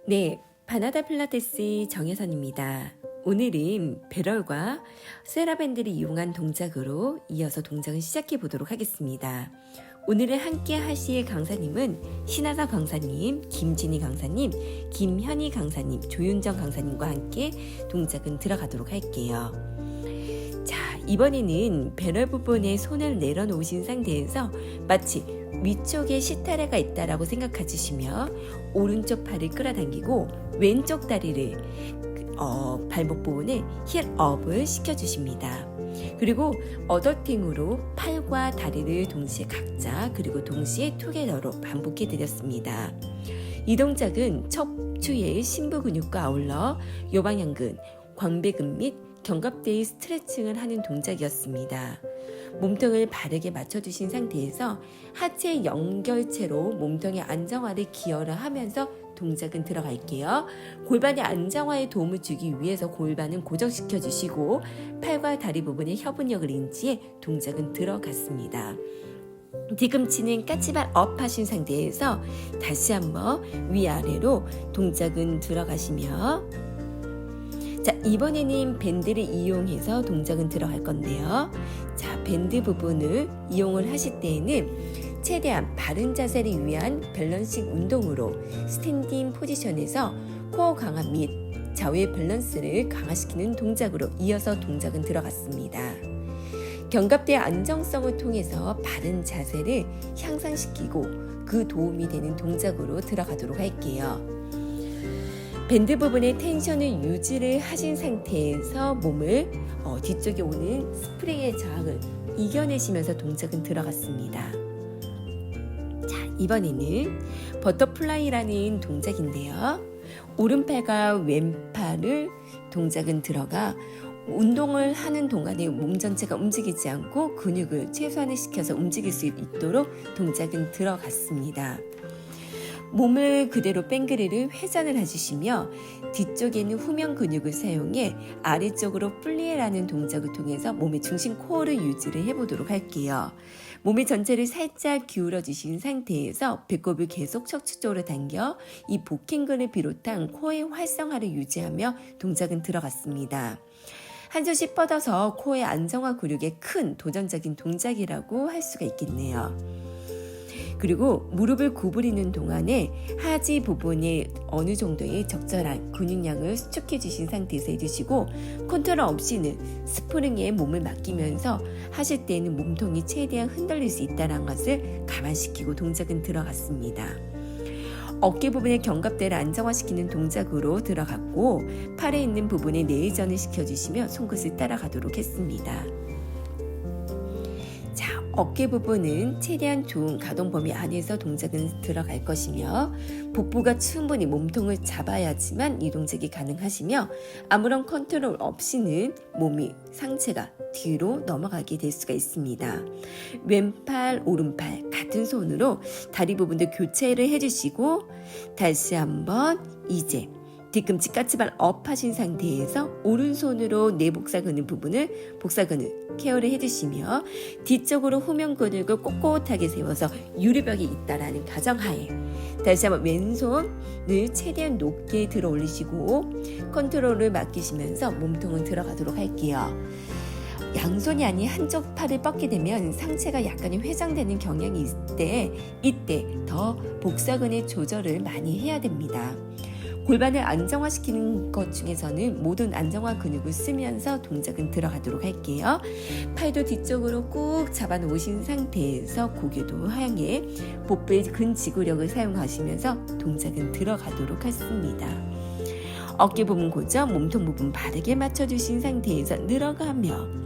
네, 바나다 필라테스 정혜선입니다. 오늘은 배럴과 세라밴드를 이용한 동작으로 이어서 동작을 시작해 보도록 하겠습니다. 오늘은 함께 하실 강사님은 신하사 강사님, 김진희 강사님, 김현희 강사님, 조윤정 강사님과 함께 동작은 들어가도록 할게요. 자, 이번에는 배럴 부분에 손을 내려놓으신 상태에서 마치 위쪽에 시타레가 있다라고 생각해 주시며 오른쪽 팔을 끌어당기고 왼쪽 다리를 발목 부분에 힐업을 시켜주십니다. 그리고 어더팅으로 팔과 다리를 동시에 각자 그리고 동시에 투게더로 반복해 드렸습니다. 이 동작은 척추의 심부 근육과 아울러 요방향근, 광배근 및 견갑대의 스트레칭을 하는 동작이었습니다. 몸통을 바르게 맞춰주신 상태에서 하체 연결체로 몸통의 안정화를 기여를 하면서 동작은 들어갈게요. 골반의 안정화에 도움을 주기 위해서 골반은 고정시켜 주시고 팔과 다리 부분에 협응력을 인지해 동작은 들어갔습니다. 뒤꿈치는 까치발 업 하신 상태에서 다시 한번 위아래로 동작은 들어가시며 자, 이번에는 밴드를 이용해서 동작은 들어갈 건데요. 자, 밴드 부분을 이용을 하실 때에는 최대한 바른 자세를 위한 밸런싱 운동으로 스탠딩 포지션에서 코어 강화 및 좌우의 밸런스를 강화시키는 동작으로 이어서 동작은 들어갔습니다. 견갑대의 안정성을 통해서 바른 자세를 향상시키고 그 도움이 되는 동작으로 들어가도록 할게요. 밴드 부분에 텐션을 유지를 하신 상태에서 몸을 뒤쪽에 오는 스프링의 저항을 이겨내시면서 동작은 들어갔습니다. 자, 이번에는 버터플라이라는 동작인데요. 오른팔과 왼팔을 동작은 들어가 운동을 하는 동안에 몸 전체가 움직이지 않고 근육을 최소한을 시켜서 움직일 수 있도록 동작은 들어갔습니다. 몸을 그대로 뺑그리를 회전을 해주시며 뒤쪽에는 후면 근육을 사용해 아래쪽으로 플리에라는 동작을 통해서 몸의 중심 코어를 유지를 해보도록 할게요. 몸의 전체를 살짝 기울여 주신 상태에서 배꼽을 계속 척추 쪽으로 당겨 이 복행근을 비롯한 코어의 활성화를 유지하며 동작은 들어갔습니다. 한 손씩 뻗어서 코어의 안정화 근육의 큰 도전적인 동작이라고 할 수가 있겠네요. 그리고 무릎을 구부리는 동안에 하지 부분에 어느 정도의 적절한 근육량을 수축해 주신 상태에서 해주시고 컨트롤 없이는 스프링에 몸을 맡기면서 하실 때에는 몸통이 최대한 흔들릴 수 있다는 것을 감안시키고 동작은 들어갔습니다. 어깨 부분의 견갑대를 안정화시키는 동작으로 들어갔고 팔에 있는 부분에 내전을 시켜주시며 손끝을 따라가도록 했습니다. 어깨 부분은 최대한 좋은 가동 범위 안에서 동작은 들어갈 것이며 복부가 충분히 몸통을 잡아야지만 이 동작이 가능하시며 아무런 컨트롤 없이는 몸이 상체가 뒤로 넘어가게 될 수가 있습니다. 왼팔, 오른팔 같은 손으로 다리 부분도 교체를 해주시고 다시 한번 이제 뒤꿈치 까치발 업 하신 상태에서 오른손으로 내 복사근의 부분을 복사근을 케어를 해주시며 뒤쪽으로 후면 근육을 꼿꼿하게 세워서 유리벽이 있다라는 가정하에 다시 한번 왼손을 최대한 높게 들어 올리시고 컨트롤을 맡기시면서 몸통은 들어가도록 할게요. 양손이 아닌 한쪽 팔을 뻗게 되면 상체가 약간의 회전되는 경향이 있을 때 이때 더 복사근의 조절을 많이 해야 됩니다. 골반을 안정화시키는 것 중에서는 모든 안정화 근육을 쓰면서 동작은 들어가도록 할게요. 팔도 뒤쪽으로 꾹 잡아놓으신 상태에서 고개도 향해 복부의 근지구력을 사용하시면서 동작은 들어가도록 하겠습니다. 어깨 부분 고정, 몸통 부분 바르게 맞춰주신 상태에서 늘어가며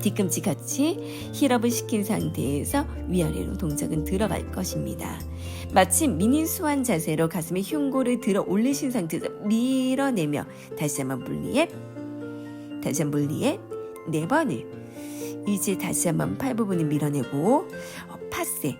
뒤꿈치 같이 힐업을 시킨 상태에서 위아래로 동작은 들어갈 것입니다. 마치 미니 수완 자세로 가슴에 흉골을 들어 올리신 상태에서 밀어내며 다시 한번 물리에 다시 한번 물리에 4번을 이제 다시 한번 팔 부분을 밀어내고 파세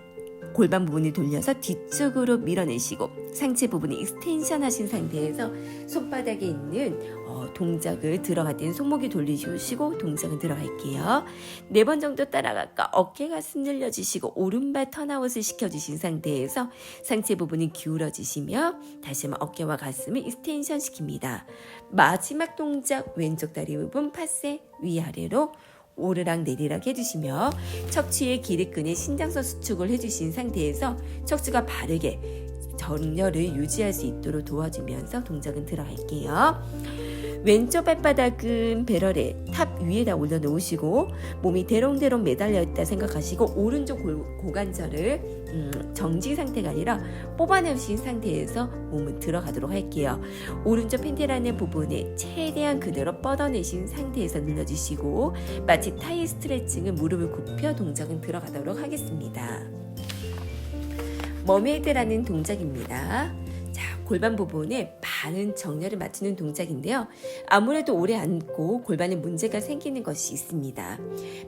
골반 부분을 돌려서 뒤쪽으로 밀어내시고 상체 부분을 익스텐션 하신 상태에서 손바닥에 있는 동작을 들어갈 손목이 돌리시고 동작을 들어갈게요. 4번 정도 따라갈까 어깨 가슴 늘려주시고 오른발 턴아웃을 시켜주신 상태에서 상체 부분이 기울어지시며 다시 한번 어깨와 가슴을 익스텐션 시킵니다. 마지막 동작 왼쪽 다리 부분 파세 위아래로 오르락 내리락 해주시며 척추의 기립근의 신장선 수축을 해주신 상태에서 척추가 바르게 정렬을 유지할 수 있도록 도와주면서 동작은 들어갈게요. 왼쪽 발바닥은 배럴의 탑 위에다 올려놓으시고 몸이 대롱대롱 매달려 있다 생각하시고 오른쪽 고관절을 정지 상태가 아니라 뽑아내신 상태에서 몸을 들어가도록 할게요. 오른쪽 펜테라는 부분에 최대한 그대로 뻗어내신 상태에서 눌러주시고 마치 타이 스트레칭은 무릎을 굽혀 동작은 들어가도록 하겠습니다. 머메이드라는 동작입니다. 골반 부분에 바른 정렬을 맞추는 동작인데요. 아무래도 오래 앉고 골반에 문제가 생기는 것이 있습니다.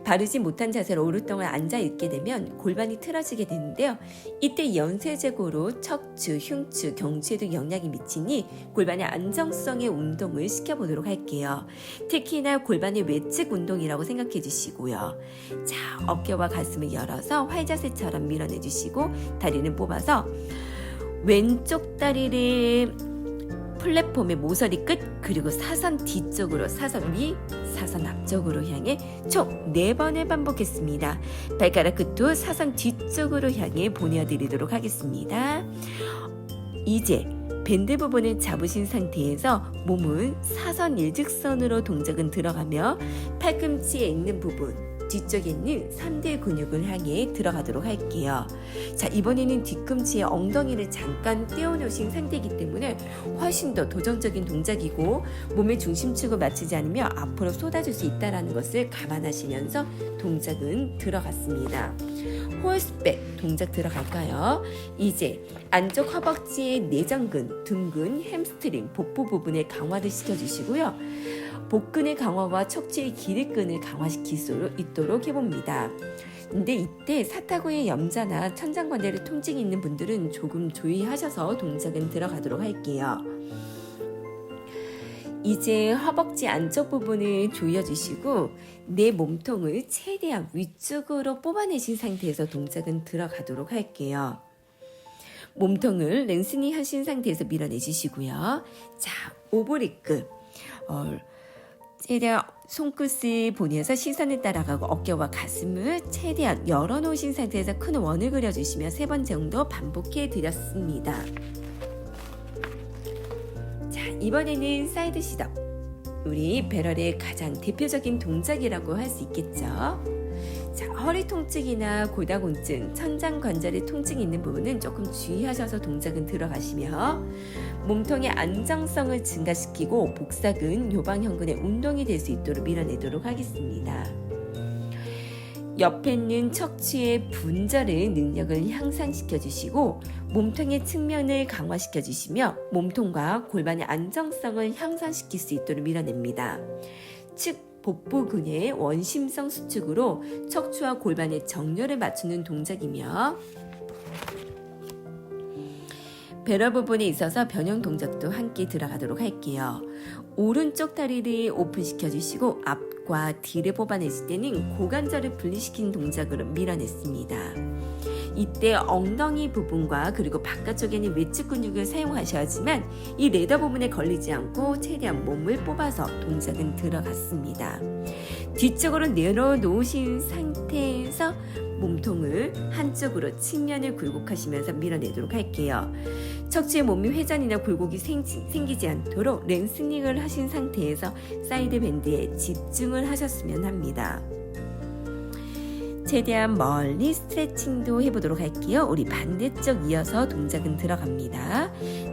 바르지 못한 자세로 오랫동안 앉아 있게 되면 골반이 틀어지게 되는데요. 이때 연쇄적으로 척추, 흉추, 경추에도 영향이 미치니 골반의 안정성의 운동을 시켜보도록 할게요. 특히나 골반의 외측 운동이라고 생각해 주시고요. 자, 어깨와 가슴을 열어서 활자세처럼 밀어내 주시고 다리는 뽑아서 왼쪽 다리를 플랫폼의 모서리 끝 그리고 사선 뒤쪽으로 사선 위 사선 앞쪽으로 향해 총 4번을 반복했습니다. 발가락 끝도 사선 뒤쪽으로 향해 보내드리도록 하겠습니다. 이제 밴드 부분을 잡으신 상태에서 몸은 사선 일직선으로 동작은 들어가며 팔꿈치에 있는 부분 뒤쪽에 있는 3대 근육을 향해 들어가도록 할게요. 자, 이번에는 뒤꿈치에 엉덩이를 잠깐 떼어놓으신 상태이기 때문에 훨씬 더 도전적인 동작이고 몸의 중심축을 맞추지 않으면 앞으로 쏟아질 수 있다는 것을 감안하시면서 동작은 들어갔습니다. 홀스백 동작 들어갈까요? 이제 안쪽 허벅지의 내전근, 등근, 햄스트링, 복부 부분에 강화를 시켜주시고요. 복근의 강화와 척추의 기립근을 강화시킬 수 있도록 해봅니다. 근데 이때 사타구의 염자나 천장관절의 통증이 있는 분들은 조금 주의하셔서 동작은 들어가도록 할게요. 이제 허벅지 안쪽 부분을 조여주시고 내 몸통을 최대한 위쪽으로 뽑아내신 상태에서 동작은 들어가도록 할게요. 몸통을 랭스닝 하신 상태에서 밀어내주시고요. 자, 오브리크 최대한 손끝을 보내서 시선을 따라가고 어깨와 가슴을 최대한 열어놓으신 상태에서 큰 원을 그려주시며 3번 정도 반복해 드렸습니다. 자, 이번에는 사이드 시덥. 우리 배럴의 가장 대표적인 동작이라고 할 수 있겠죠. 자, 허리 통증이나 골다공증, 천장 관절의 통증이 있는 부분은 조금 주의하셔서 동작은 들어가시며 몸통의 안정성을 증가시키고 복사근, 요방형근의 운동이 될 수 있도록 밀어내도록 하겠습니다. 옆에 있는 척추의 분절의 능력을 향상시켜 주시고 몸통의 측면을 강화시켜 주시며 몸통과 골반의 안정성을 향상시킬 수 있도록 밀어냅니다. 측 복부근의 원심성 수축으로 척추와 골반의 정렬을 맞추는 동작이며 배럴 부분에 있어서 변형 동작도 함께 들어가도록 할게요. 오른쪽 다리를 오픈시켜 주시고 앞과 뒤를 뽑아냈을 때는 고관절을 분리시킨 동작으로 밀어냈습니다. 이때 엉덩이 부분과 그리고 바깥쪽에는 외측 근육을 사용하셔야지만 이 레더 부분에 걸리지 않고 최대한 몸을 뽑아서 동작은 들어갔습니다. 뒤쪽으로 내려놓으신 상태에서 몸통을 한쪽으로 측면을 굴곡하시면서 밀어내도록 할게요. 척추의 몸이 회전이나 굴곡이 생기지 않도록 랭스닝을 하신 상태에서 사이드 밴드에 집중을 하셨으면 합니다. 최대한 멀리 스트레칭도 해보도록 할게요. 우리 반대쪽 이어서 동작은 들어갑니다.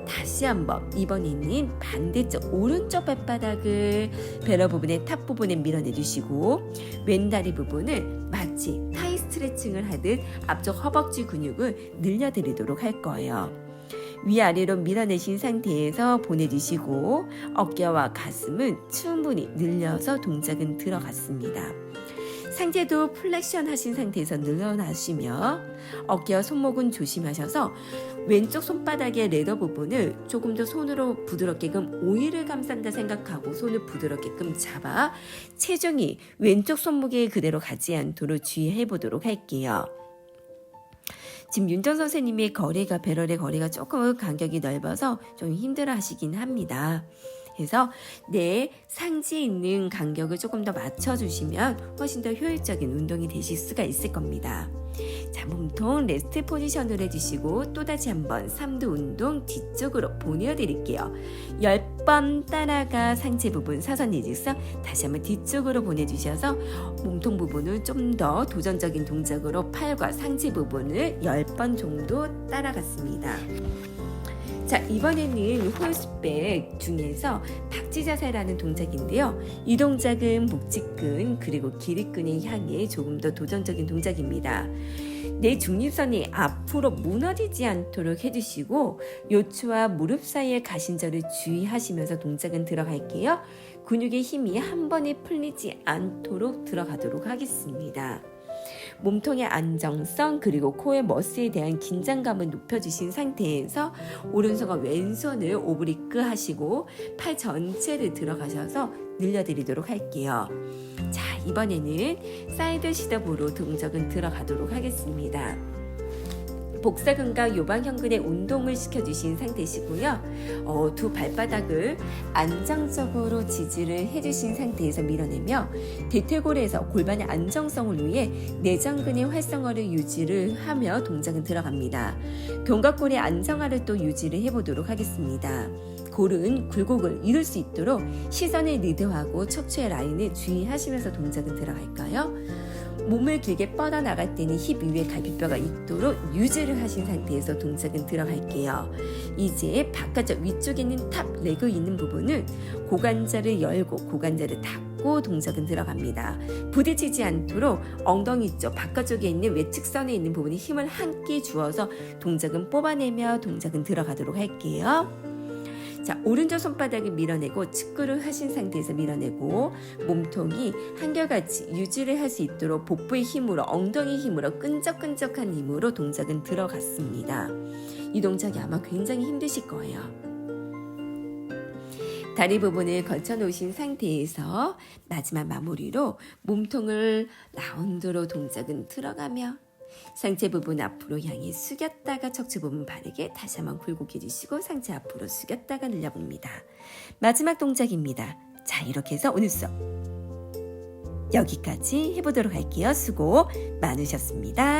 다시 한번 이번에는 반대쪽 오른쪽 발바닥을 배러 부분의 탑 부분에 밀어내주시고 왼다리 부분을 마치 타이 스트레칭을 하듯 앞쪽 허벅지 근육을 늘려드리도록 할 거예요. 위아래로 밀어내신 상태에서 보내주시고 어깨와 가슴은 충분히 늘려서 동작은 들어갔습니다. 상체도 플렉션 하신 상태에서 늘어나시며 어깨와 손목은 조심하셔서 왼쪽 손바닥의 레더 부분을 조금 더 손으로 부드럽게끔 오일을 감싼다 생각하고 손을 부드럽게끔 잡아 체중이 왼쪽 손목에 그대로 가지 않도록 주의해 보도록 할게요. 지금 윤정 선생님의 배럴의 거리가 조금 간격이 넓어서 좀 힘들어 하시긴 합니다. 그래서 내 상지에 있는 간격을 조금 더 맞춰주시면 훨씬 더 효율적인 운동이 되실 수가 있을 겁니다. 자, 몸통 레스트 포지션으로 해주시고 또다시 한번 3두 운동 뒤쪽으로 보내드릴게요. 10번 따라가 상체 부분 사선 일직선 다시 한번 뒤쪽으로 보내주셔서 몸통 부분을 좀 더 도전적인 동작으로 팔과 상체 부분을 10번 정도 따라갔습니다. 자, 이번에는 홀스백 중에서 박쥐 자세라는 동작인데요. 이 동작은 복직근 그리고 기립근을 향해 조금 더 도전적인 동작입니다. 내 중립선이 앞으로 무너지지 않도록 해주시고 요추와 무릎 사이의 가신절을 주의하시면서 동작은 들어갈게요. 근육의 힘이 한 번에 풀리지 않도록 들어가도록 하겠습니다. 몸통의 안정성 그리고 코의 머스에 대한 긴장감을 높여주신 상태에서 오른손과 왼손을 오브리크 하시고 팔 전체를 들어가셔서 늘려드리도록 할게요. 자, 이번에는 사이드 시더브로 동작은 들어가도록 하겠습니다. 복사근과 요방형근의 운동을 시켜주신 상태시고요. 두 발바닥을 안정적으로 지지를 해주신 상태에서 밀어내며 대퇴골에서 골반의 안정성을 위해 내전근의 활성화를 유지를 하며 동작은 들어갑니다. 견갑골의 안정화를 또 유지를 해보도록 하겠습니다. 골은 굴곡을 이룰 수 있도록 시선을 리드하고 척추의 라인을 주의하시면서 동작은 들어갈까요? 몸을 길게 뻗어나갈 때는 힙 위에 갈비뼈가 있도록 유지를 하신 상태에서 동작은 들어갈게요. 이제 바깥쪽 위쪽에 있는 탑 레그 있는 부분은 고관절을 열고 고관절을 닫고 동작은 들어갑니다. 부딪히지 않도록 엉덩이 쪽 바깥쪽에 있는 외측선에 있는 부분에 힘을 함께 주어서 동작은 뽑아내며 동작은 들어가도록 할게요. 자, 오른쪽 손바닥을 밀어내고 측구를 하신 상태에서 밀어내고 몸통이 한결같이 유지를 할 수 있도록 복부의 힘으로 엉덩이 힘으로 끈적끈적한 힘으로 동작은 들어갔습니다. 이 동작이 아마 굉장히 힘드실 거예요. 다리 부분을 걸쳐 놓으신 상태에서 마지막 마무리로 몸통을 라운드로 동작은 들어가며 상체 부분 앞으로 향해 숙였다가 척추 부분 바르게 다시 한번 굴곡 해주시고 상체 앞으로 숙였다가 늘려봅니다. 마지막 동작입니다. 자, 이렇게 해서 오늘 수업 여기까지 해보도록 할게요. 수고 많으셨습니다.